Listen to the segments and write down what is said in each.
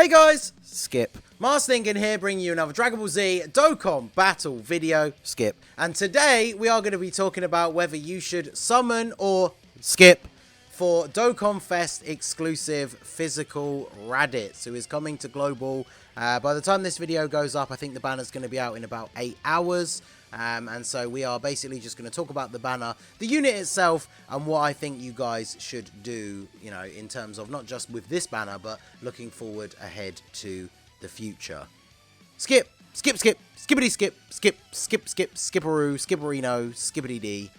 Hey guys, Skip. Marstinkin here, bringing you another Dragon Ball Z Dokkan battle video, Skip. And today we are going to be talking about whether you should summon or skip for Dokkan Fest exclusive physical RADITZ, who is coming to Global. By the time this video goes up, I think the banner's going to be out in about 8 hours. And so we are basically just going to talk about the banner, the unit itself, and what I think you guys should do, you know, in terms of not just with this banner, but looking forward ahead to the future. Skip, skip, skip, skippity skip, skip, skip, skip, skipperoo, skipperino, skippity dee.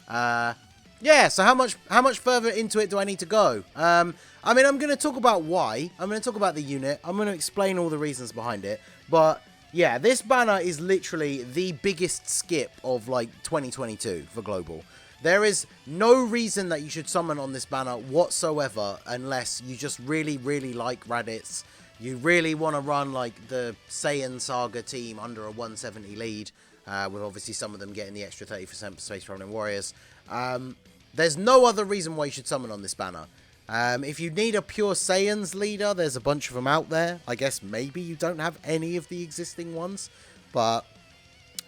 Yeah, so how much further into it do I need to go? I mean, I'm going to talk about why. I'm going to talk about the unit. I'm going to explain all the reasons behind it. But yeah, this banner is literally the biggest skip of like 2022 for Global. There is no reason that you should summon on this banner whatsoever unless you just really, really like RADITZ. You really want to run like the Saiyan Saga team under a 170 lead, with obviously some of them getting the extra 30% for Space Traveling Warriors. There's no other reason why you should summon on this banner. If you need a pure Saiyans leader, there's a bunch of them out there. I guess maybe you don't have any of the existing ones, but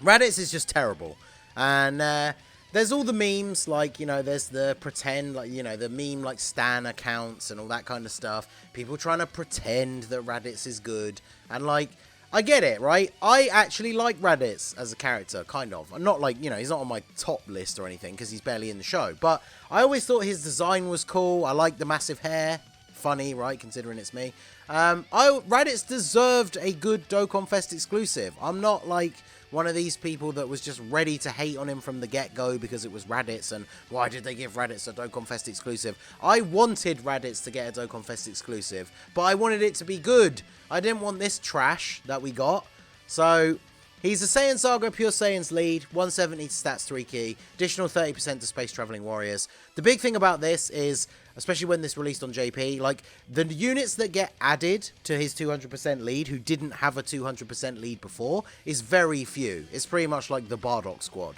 RADITZ is just terrible. And there's all the memes, like, you know, there's the pretend, like, you know, the meme, like, Stan accounts and all that kind of stuff. People trying to pretend that RADITZ is good. And, like, I get it, right? I actually like RADITZ as a character, kind of. I'm not like, you know, he's not on my top list or anything because he's barely in the show. But I always thought his design was cool. I like the massive hair. Funny, right, considering it's me. RADITZ deserved a good Dokkan Fest exclusive. I'm not like one of these people that was just ready to hate on him from the get-go because it was RADITZ and why did they give RADITZ a Dokkan Fest exclusive? I wanted RADITZ to get a Dokkan Fest exclusive, but I wanted it to be good. I didn't want this trash that we got. So he's a Saiyan Saga Pure Saiyans lead, 170 to stats 3 key, additional 30% to Space Traveling Warriors. The big thing about this is, especially when this released on JP, like the units that get added to his 200% lead who didn't have a 200% lead before is very few. It's pretty much like the Bardock squad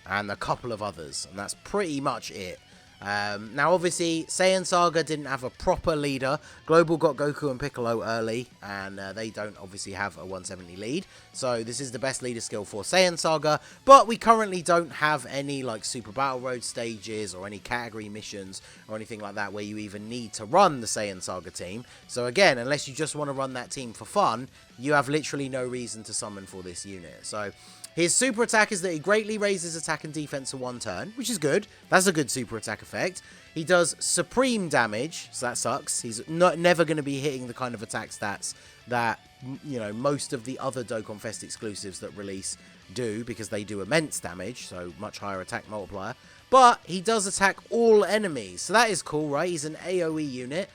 and a couple of others, and that's pretty much it. Now obviously Saiyan Saga didn't have a proper leader. Global got Goku and Piccolo early, and they don't obviously have a 170 lead, so this is the best leader skill for Saiyan Saga. But we currently don't have any like Super Battle Road stages or any category missions or anything like that where you even need to run the Saiyan Saga team. So again, unless you just want to run that team for fun, you have literally no reason to summon for this unit. So his super attack is that he greatly raises attack and defense in 1 turn, which is good. That's a good super attack effect. He does supreme damage, so that sucks. He's never going to be hitting the kind of attack stats that, you know, most of the other Dokkan Fest exclusives that release do, because they do immense damage, so much higher attack multiplier. But he does attack all enemies, so that is cool, right? He's an AoE unit.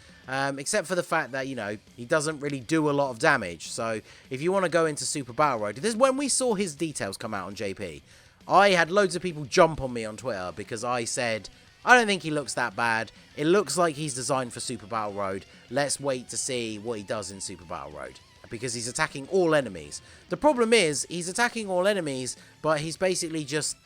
Except for the fact that, you know, he doesn't really do a lot of damage. So if you want to go into Super Battle Road, this is when we saw his details come out on JP. I had loads of people jump on me on Twitter because I said, I don't think he looks that bad. It looks like he's designed for Super Battle Road. Let's wait to see what he does in Super Battle Road, because he's attacking all enemies. The problem is he's attacking all enemies, but he's basically just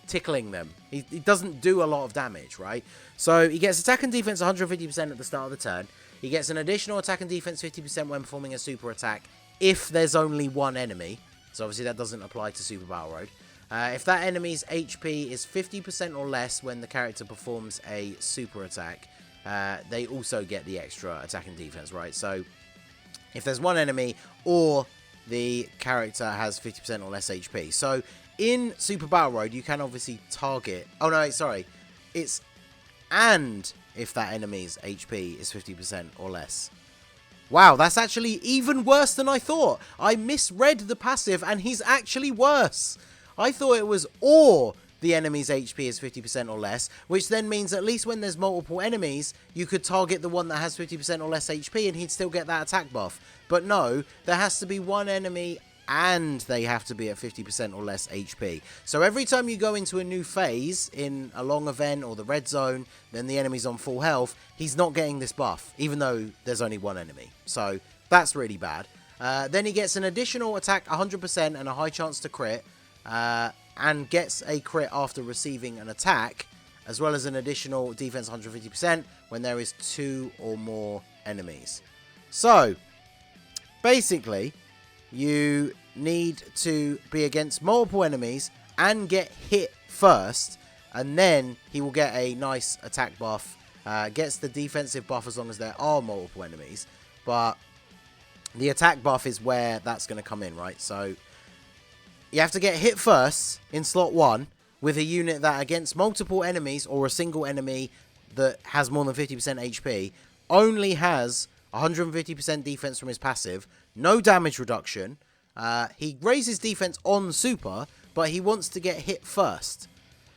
tickling them. He doesn't do a lot of damage, right? So he gets attack and defense 150% at the start of the turn. He gets an additional attack and defense 50% when performing a super attack if there's only one enemy. So obviously that doesn't apply to Super Battle Road. If that enemy's HP is 50% or less when the character performs a super attack, they also get the extra attack and defense, right? So if there's one enemy or the character has 50% or less HP. So in Super Battle Road, you can obviously target... Oh, no, sorry. It's... And if that enemy's HP is 50% or less. Wow, that's actually even worse than I thought. I misread the passive, and he's actually worse. I thought it was or the enemy's HP is 50% or less, which then means at least when there's multiple enemies, you could target the one that has 50% or less HP, and he'd still get that attack buff. But no, there has to be one enemy and they have to be at 50% or less HP. So every time you go into a new phase in a long event or the red zone, then the enemy's on full health, he's not getting this buff, even though there's only one enemy. So that's really bad. Then he gets an additional attack 100% and a high chance to crit, and gets a crit after receiving an attack, as well as an additional defense 150% when there is 2 or more enemies. So basically, you need to be against multiple enemies and get hit first, and then he will get a nice attack buff. Gets the defensive buff as long as there are multiple enemies, but the attack buff is where that's going to come in, right? So you have to get hit first in slot 1 with a unit that against multiple enemies or a single enemy that has more than 50% HP only has 150% defense from his passive, no damage reduction. He raises defense on super, but he wants to get hit first.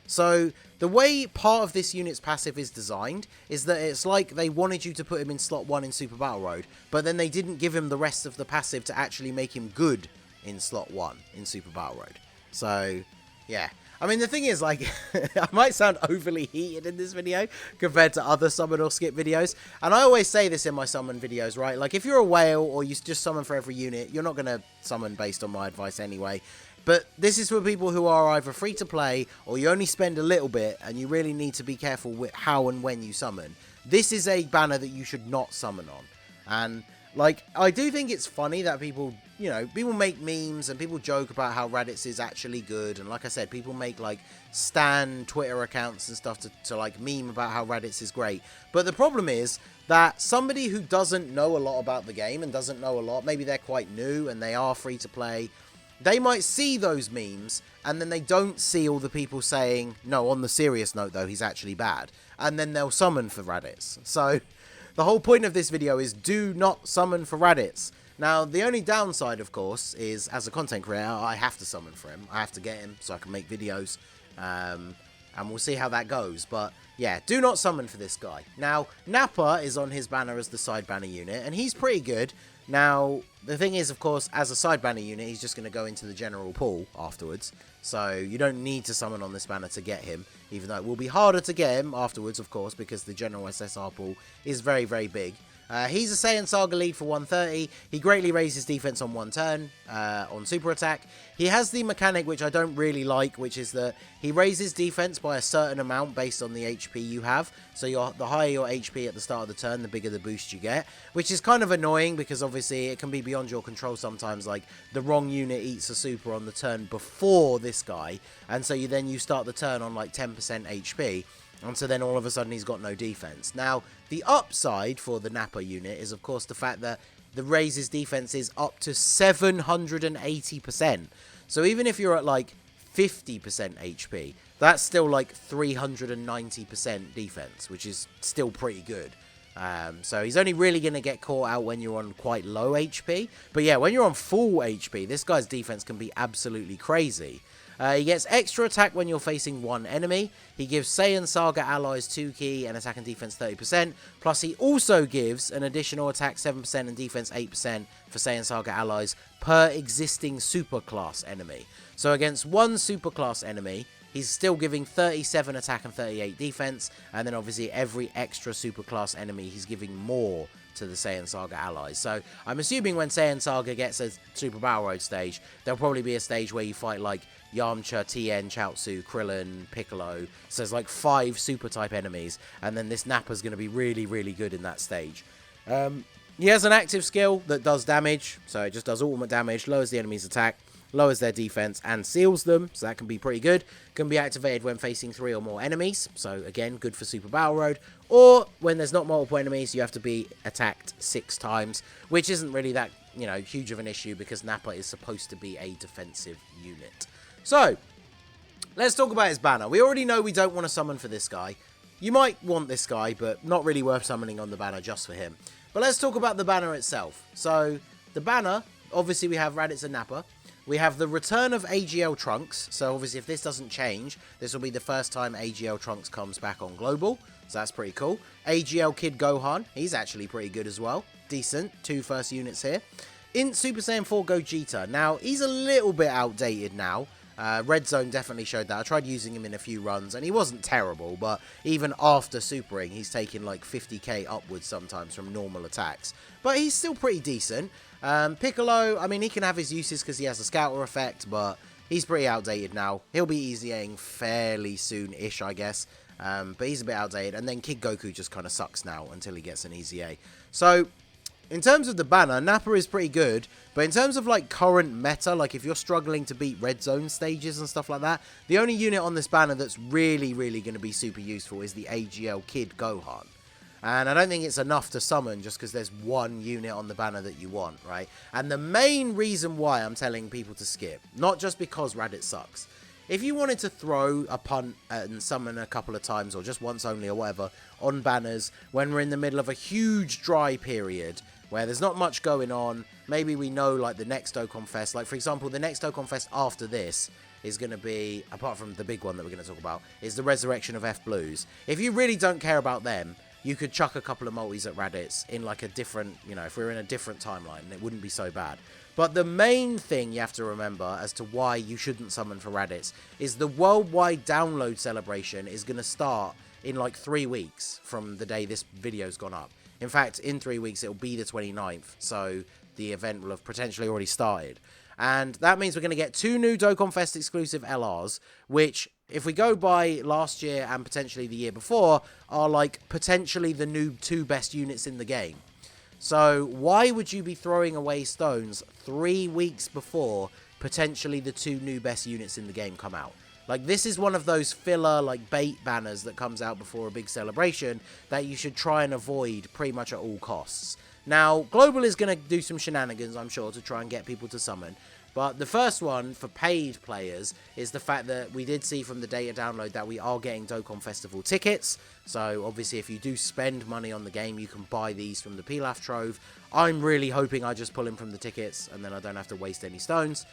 So the way part of this unit's passive is designed is that it's like they wanted you to put him in slot 1 in Super Battle Road, but then they didn't give him the rest of the passive to actually make him good in slot 1 in Super Battle Road. So, yeah. I mean, the thing is, like, I might sound overly heated in this video compared to other summon or skip videos. And I always say this in my summon videos, right? Like, if you're a whale or you just summon for every unit, you're not going to summon based on my advice anyway. But this is for people who are either free to play or you only spend a little bit and you really need to be careful with how and when you summon. This is a banner that you should not summon on. And, like, I do think it's funny that people, you know, people make memes and people joke about how RADITZ is actually good. And like I said, people make, like, stan Twitter accounts and stuff to like, meme about how RADITZ is great. But the problem is that somebody who doesn't know a lot about the game and doesn't know a lot, maybe they're quite new and they are free to play, they might see those memes, and then they don't see all the people saying, no, on the serious note, though, he's actually bad. And then they'll summon for RADITZ. So, the whole point of this video is do not summon for RADITZ. Now, the only downside, of course, is as a content creator, I have to summon for him. I have to get him so I can make videos. And we'll see how that goes. But, yeah, do not summon for this guy. Now, Nappa is on his banner as the side banner unit, and he's pretty good. Now, the thing is, of course, as a side banner unit, he's just going to go into the general pool afterwards. So you don't need to summon on this banner to get him, even though it will be harder to get him afterwards, of course, because the general SSR pool is very, very big. He's a Saiyan Saga lead for 130. He greatly raises defense on 1 turn on super attack. He has the mechanic which I don't really like, which is that he raises defense by a certain amount based on the HP you have. So the higher your HP at the start of the turn, the bigger the boost you get, which is kind of annoying because obviously it can be beyond your control sometimes. Like the wrong unit eats a super on the turn before this guy, and so you start the turn on like 10% HP. And so then all of a sudden he's got no defense. Now, the upside for the Nappa unit is, of course, the fact that the raises defense is up to 780%. So even if you're at like 50% HP, that's still like 390% defense, which is still pretty good. So he's only really going to get caught out when you're on quite low HP. But yeah, when you're on full HP, this guy's defense can be absolutely crazy. He gets extra attack when you're facing one enemy. He gives Saiyan Saga allies 2 key and attack and defense 30%. Plus, he also gives an additional attack 7% and defense 8% for Saiyan Saga allies per existing superclass enemy. So against one superclass enemy, he's still giving 37 attack and 38 defense. And then obviously every extra superclass enemy, he's giving more to the Saiyan Saga allies. So I'm assuming when Saiyan Saga gets a Super Battle Road stage, there'll probably be a stage where you fight like Yamcha, Tien, Chaozu, Krillin, Piccolo. So there's like 5 super type enemies, and then this Nappa's going to be really, really good in that stage. He has an active skill that does damage, so it just does ultimate damage, lowers the enemy's attack, lowers their defense, and seals them, so that can be pretty good. Can be activated when facing 3 or more enemies, so again, good for Super Battle Road. Or when there's not multiple enemies, you have to be attacked 6 times, which isn't really that, you know, huge of an issue because Nappa is supposed to be a defensive unit. So, let's talk about his banner. We already know we don't want to summon for this guy. You might want this guy, but not really worth summoning on the banner just for him. But let's talk about the banner itself. So, the banner, obviously we have RADITZ and Nappa. We have the return of AGL Trunks. So, obviously if this doesn't change, this will be the first time AGL Trunks comes back on Global. So, that's pretty cool. AGL Kid Gohan, he's actually pretty good as well. Decent, 2 first units here. In Super Saiyan 4 Gogeta. Now, he's a little bit outdated now. Red Zone definitely showed that. I tried using him in a few runs, and he wasn't terrible, but even after supering, he's taking like 50k upwards sometimes from normal attacks. But he's still pretty decent. Piccolo, I mean, he can have his uses because he has a Scouter effect, but he's pretty outdated now. He'll be easying fairly soon-ish, I guess. But he's a bit outdated. And then Kid Goku just kind of sucks now until he gets an easy A. So, in terms of the banner, Nappa is pretty good, but in terms of like current meta, like if you're struggling to beat red zone stages and stuff like that, the only unit on this banner that's really going to be super useful is the AGL Kid Gohan. And I don't think it's enough to summon just because there's one unit on the banner that you want, right? And the main reason why I'm telling people to skip, not just because RADITZ sucks. If you wanted to throw a punt and summon a couple of times, or just once only or whatever, on banners, when we're in the middle of a huge dry period, where there's not much going on, maybe we know like the next Dokkan Fest, like for example, the next Dokkan Fest after this is going to be, apart from the big one that we're going to talk about, is the Resurrection of F Blues. If you really don't care about them, you could chuck a couple of multis at RADITZ in like a different, you know, if we're in a different timeline, it wouldn't be so bad. But the main thing you have to remember as to why you shouldn't summon for RADITZ is the worldwide download celebration is going to start in like 3 weeks from the day this video's gone up. In fact, in 3 weeks, it'll be the 29th, so the event will have potentially already started. And that means we're going to get 2 new Dokkan Fest exclusive LRs, which, if we go by last year and potentially the year before, are like potentially the new 2 best units in the game. So why would you be throwing away stones 3 weeks before potentially the 2 new best units in the game come out? Like, this is one of those filler, like, bait banners that comes out before a big celebration that you should try and avoid pretty much at all costs. Now, Global is going to do some shenanigans, I'm sure, to try and get people to summon. But the first one for paid players is the fact that we did see from the data download that we are getting Dokkan Festival tickets. So, obviously, if you do spend money on the game, you can buy these from the Pilaf Trove. I'm really hoping I just pull in from the tickets and then I don't have to waste any stones.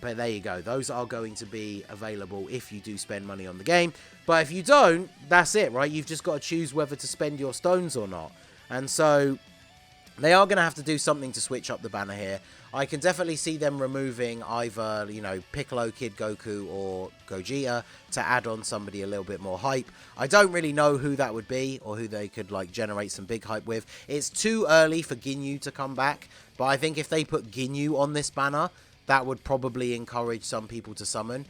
But there you go. Those are going to be available if you do spend money on the game. But if you don't, that's it, right? You've just got to choose whether to spend your stones or not. And so they are going to have to do something to switch up the banner here. I can definitely see them removing either, you know, Piccolo, Kid Goku, or Gogeta to add on somebody a little bit more hype. I don't really know who that would be or who they could, like, generate some big hype with. It's too early for Ginyu to come back. But I think if they put Ginyu on this banner, that would probably encourage some people to summon.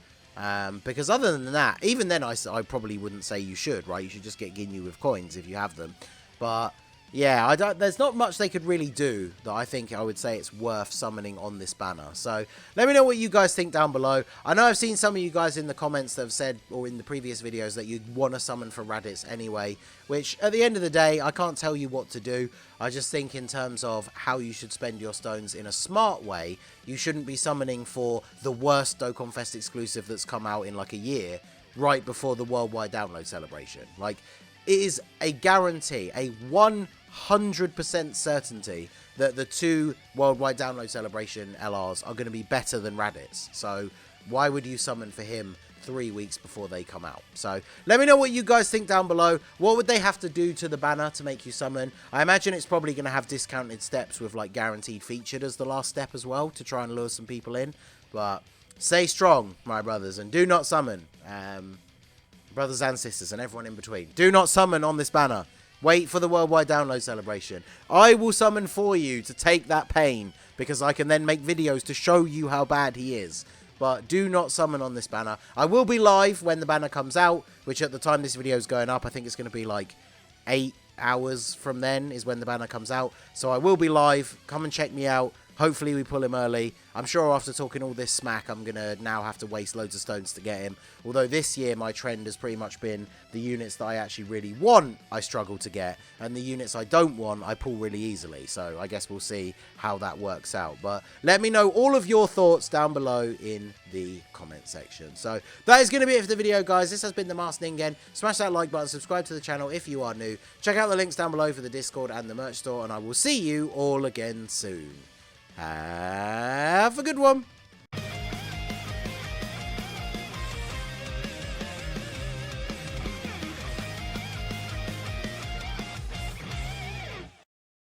Because other than that, even then I probably wouldn't say you should, right? You should just get Ginyu with coins if you have them. But yeah, there's not much they could really do that I think I would say it's worth summoning on this banner. So let me know what you guys think down below. I know I've seen some of you guys in the comments that have said, or in the previous videos, that you'd want to summon for RADITZ anyway, which at the end of the day, I can't tell you what to do. I just think in terms of how you should spend your stones in a smart way, you shouldn't be summoning for the worst Dokkan Fest exclusive that's come out in like a year, right before the worldwide download celebration. Like, it is a guarantee, a 100% certainty that the 2 worldwide download celebration LRs are going to be better than RADITZ. So why would you summon for him 3 weeks before they come out? So let me know what you guys think down below. What would they have to do to the banner to make you summon? I imagine it's probably going to have discounted steps with like guaranteed featured as the last step as well to try and lure some people in. But stay strong, my brothers, and do not summon. Brothers and sisters and everyone in between. Do not summon on this banner. Wait for the worldwide download celebration. I will summon for you to take that pain, because I can then make videos to show you how bad he is. But do not summon on this banner. I will be live when the banner comes out, which at the time this video is going up, I think it's going to be like 8 hours from then is when the banner comes out. So I will be live. Come and check me out. Hopefully we pull him early. I'm sure after talking all this smack, I'm going to now have to waste loads of stones to get him. Although this year, my trend has pretty much been the units that I actually really want, I struggle to get. And the units I don't want, I pull really easily. So I guess we'll see how that works out. But let me know all of your thoughts down below in the comment section. So that is going to be it for the video, guys. This has been the Masked Ningen. Smash that like button, subscribe to the channel if you are new. Check out the links down below for the Discord and the merch store. And I will see you all again soon. Have a good one.